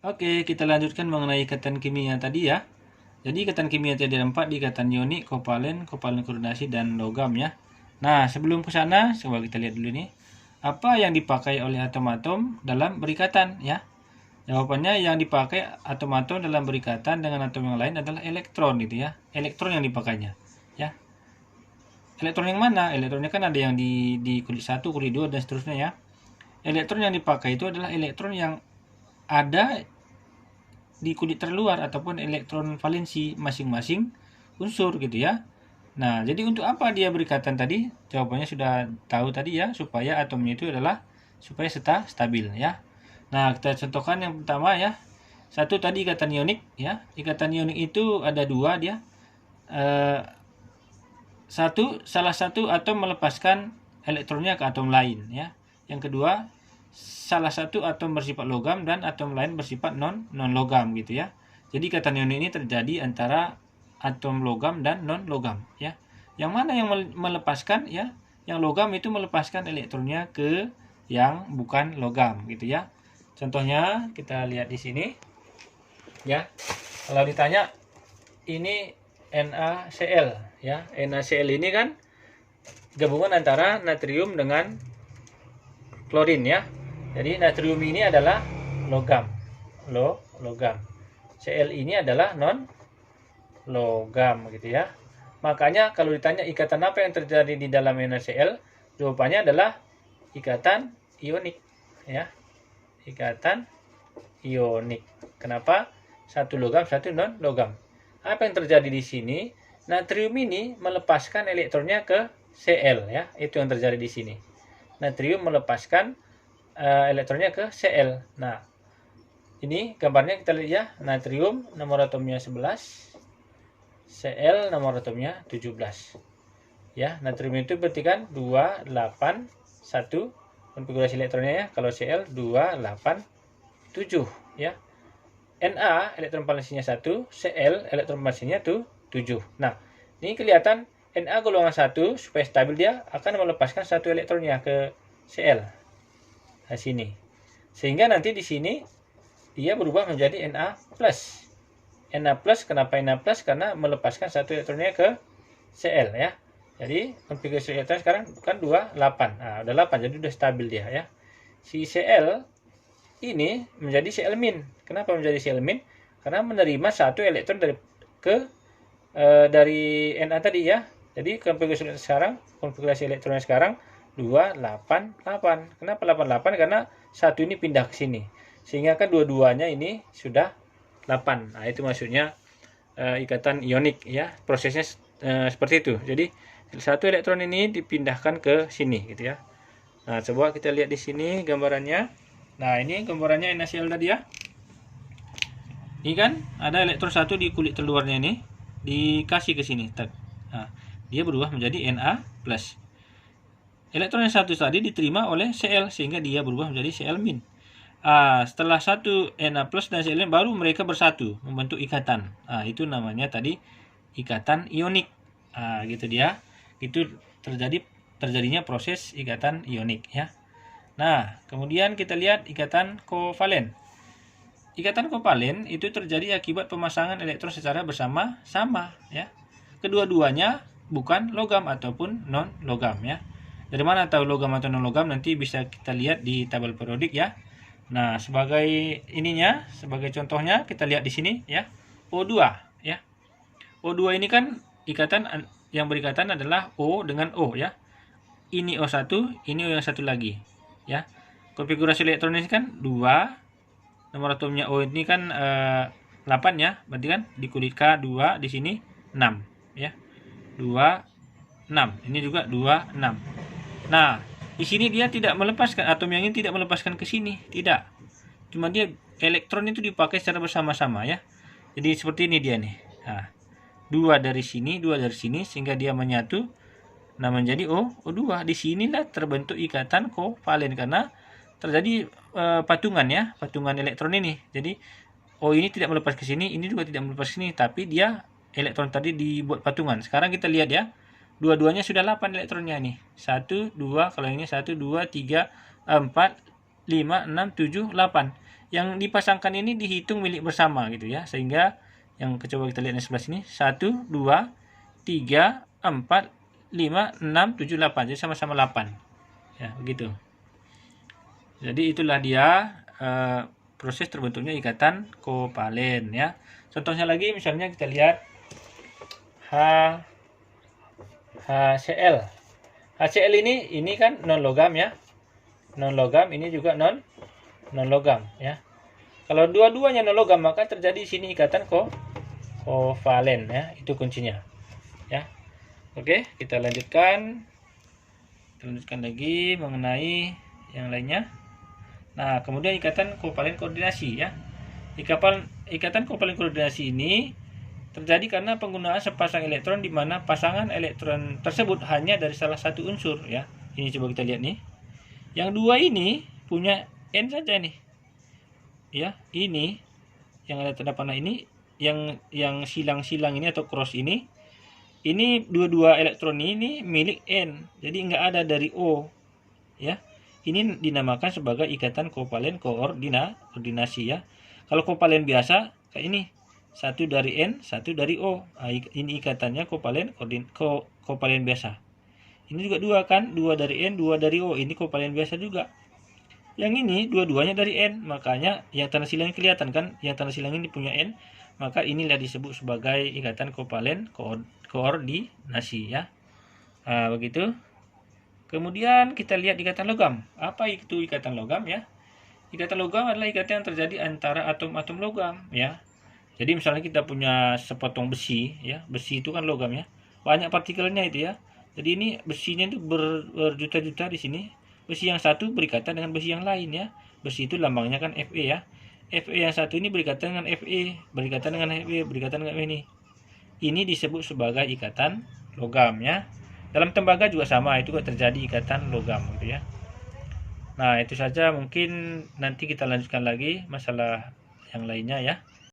Oke, kita lanjutkan mengenai ikatan kimia tadi ya. Jadi ikatan kimia tadi ada 4, di ikatan ionik, kovalen, kovalen koordinasi, dan logam ya. Nah, sebelum ke sana, coba kita lihat dulu nih. Apa yang dipakai oleh atom-atom dalam berikatan ya? Jawabannya yang dipakai atom-atom dalam berikatan dengan atom yang lain adalah elektron gitu ya. Elektron yang dipakainya ya. Elektron yang mana? Elektronnya kan ada yang di kulit 1, kulit 2 dan seterusnya ya. Elektron yang dipakai itu adalah elektron yang ada di kulit terluar ataupun elektron valensi masing-masing unsur gitu ya. Nah, jadi untuk apa dia berikatan tadi? Jawabannya sudah tahu tadi ya, supaya atomnya itu adalah supaya stabil ya. Nah, kita contohkan yang pertama ya. Satu tadi ikatan ionik ya. Ikatan ionik itu ada dua dia. Salah satu atom melepaskan elektronnya ke atom lain ya. Yang kedua, salah satu atom bersifat logam dan atom lain bersifat non logam gitu ya. Jadi ikatan ionik ini terjadi antara atom logam dan non logam ya. Yang mana yang melepaskan ya? Yang logam itu melepaskan elektronnya ke yang bukan logam gitu ya. Contohnya kita lihat di sini ya. Kalau ditanya ini NaCl ya. NaCl ini kan gabungan antara natrium dengan klorin ya. Jadi natrium ini adalah logam. Logam. Cl ini adalah non logam gitu ya. Makanya kalau ditanya ikatan apa yang terjadi di dalam NaCl, jawabannya adalah ikatan ionik ya. Ikatan ionik. Kenapa? Satu logam, satu non logam. Apa yang terjadi di sini? Natrium ini melepaskan elektronnya ke Cl ya. Itu yang terjadi di sini. Natrium melepaskan elektronnya ke Cl. Nah, ini gambarnya kita lihat ya. Natrium nomor atomnya 11, Cl nomor atomnya 17. Ya, natrium itu berarti kan 281 konfigurasi elektronnya ya. Kalau Cl 287 ya. Na elektron valensinya 1, Cl elektron valensinya 7. Nah, ini kelihatan Na golongan 1 supaya stabil dia akan melepaskan satu elektronnya ke Cl. Nah, sini. Sehingga nanti di sini dia berubah menjadi Na+. Na+, kenapa Na+? Karena melepaskan satu elektronnya ke Cl ya. Jadi konfigurasi elektron sekarang kan 28. Nah, udah 8 jadi udah stabil dia ya. Si Cl ini menjadi Cl-. Kenapa menjadi Cl-? Karena menerima satu elektron dari Na tadi ya. Jadi konfigurasi elektronnya sekarang 288. Kenapa 88? Karena satu ini pindah ke sini. Sehingga kan dua-duanya ini sudah 8. Nah, itu maksudnya ikatan ionik ya. Prosesnya seperti itu. Jadi satu elektron ini dipindahkan ke sini gitu ya. Nah, coba kita lihat di sini gambarannya. Nah, ini gambarannya NaCl tadi ya. Ini kan ada elektron satu di kulit terluarnya ini dikasih ke sini. Nah, dia berubah menjadi Na+. Elektron yang satu tadi diterima oleh Cl sehingga dia berubah menjadi Cl-. Setelah satu Na+ dan Cl- baru mereka bersatu membentuk ikatan. Itu namanya tadi ikatan ionik. Gitu dia. Itu terjadinya proses ikatan ionik ya. Nah, kemudian kita lihat ikatan kovalen. Ikatan kovalen itu terjadi akibat pemasangan elektron secara bersama-sama ya. Kedua-duanya bukan logam ataupun non logam ya. Dari mana tahu logam atau non logam nanti bisa kita lihat di tabel periodik ya. Nah, sebagai contohnya kita lihat di sini ya. O2 ya. O2 ini kan ikatan yang berikatan adalah O dengan O ya. Ini O1, ini O yang satu lagi ya. Konfigurasi elektronis kan 2, nomor atomnya O ini kan 8 ya. Berarti kan di kulit K 2, di sini 6 ya. 2 6. Ini juga 2 6. Nah, di sini dia tidak melepaskan, atom yang ini tidak melepaskan ke sini, tidak. Cuma dia elektron itu dipakai secara bersama-sama ya. Jadi seperti ini dia nih. Nah, 2 dari sini, 2 dari sini sehingga dia menyatu. Nah, menjadi O2. Di sinilah terbentuk ikatan kovalen karena terjadi patungan ya, patungan elektron ini. Jadi O ini tidak melepas ke sini, ini juga tidak melepas ke sini, tapi dia elektron tadi dibuat patungan. Sekarang kita lihat ya. Dua-duanya sudah 8 elektronnya nih. 1 2, kalau ini 1 2 3 4 5 6 7 8. yang dipasangkan ini dihitung milik bersama gitu ya. Sehingga yang coba kita lihat di sebelah sini 1, 2, 3, 4, 5, 6, 7, 8. Jadi sama-sama 8. Ya, begitu. Jadi itulah dia proses terbentuknya ikatan kovalen ya. Contohnya lagi misalnya kita lihat HCl. HCl ini kan non logam ya. Non logam, ini juga non logam ya. Kalau dua-duanya non logam maka terjadi di sini ikatan kovalen ya. Itu kuncinya. Ya. Oke, kita lanjutkan. Kita lanjutkan lagi mengenai yang lainnya. Nah, kemudian ikatan kovalen koordinasi ya. Ikatan kovalen koordinasi ini terjadi karena penggunaan sepasang elektron di mana pasangan elektron tersebut hanya dari salah satu unsur ya. Ini coba kita lihat nih. Yang dua ini punya N saja nih. Ya, ini yang ada tanda panah ini yang silang-silang ini atau cross ini dua-dua elektron ini milik N. Jadi nggak ada dari O. Ya. Ini dinamakan sebagai ikatan kovalen koordinasi ya. Kalau kovalen biasa kayak ini. Satu dari N, satu dari O. Nah, ini ikatannya kovalen biasa. Ini juga dua kan, dua dari N, dua dari O. Ini kovalen biasa juga. Yang ini dua-duanya dari N, makanya yang tanda silang kelihatan kan, yang tanda silang ini punya N, maka inilah disebut sebagai ikatan kovalen koordinasi ya. Nah, begitu. Kemudian kita lihat ikatan logam. Apa itu ikatan logam ya? Ikatan logam adalah ikatan yang terjadi antara atom-atom logam ya. Jadi misalnya kita punya sepotong besi ya, besi itu kan logam ya, banyak partikelnya itu ya. Jadi ini besinya itu berjuta-juta di sini. Besi yang satu berikatan dengan besi yang lain ya. Besi itu lambangnya kan Fe ya. Fe yang satu ini berikatan dengan Fe, berikatan dengan Fe, berikatan dengan ini. Ini disebut sebagai ikatan logam ya. Dalam tembaga juga sama, itu juga terjadi ikatan logam gitu ya. Nah, itu saja, mungkin nanti kita lanjutkan lagi masalah yang lainnya ya.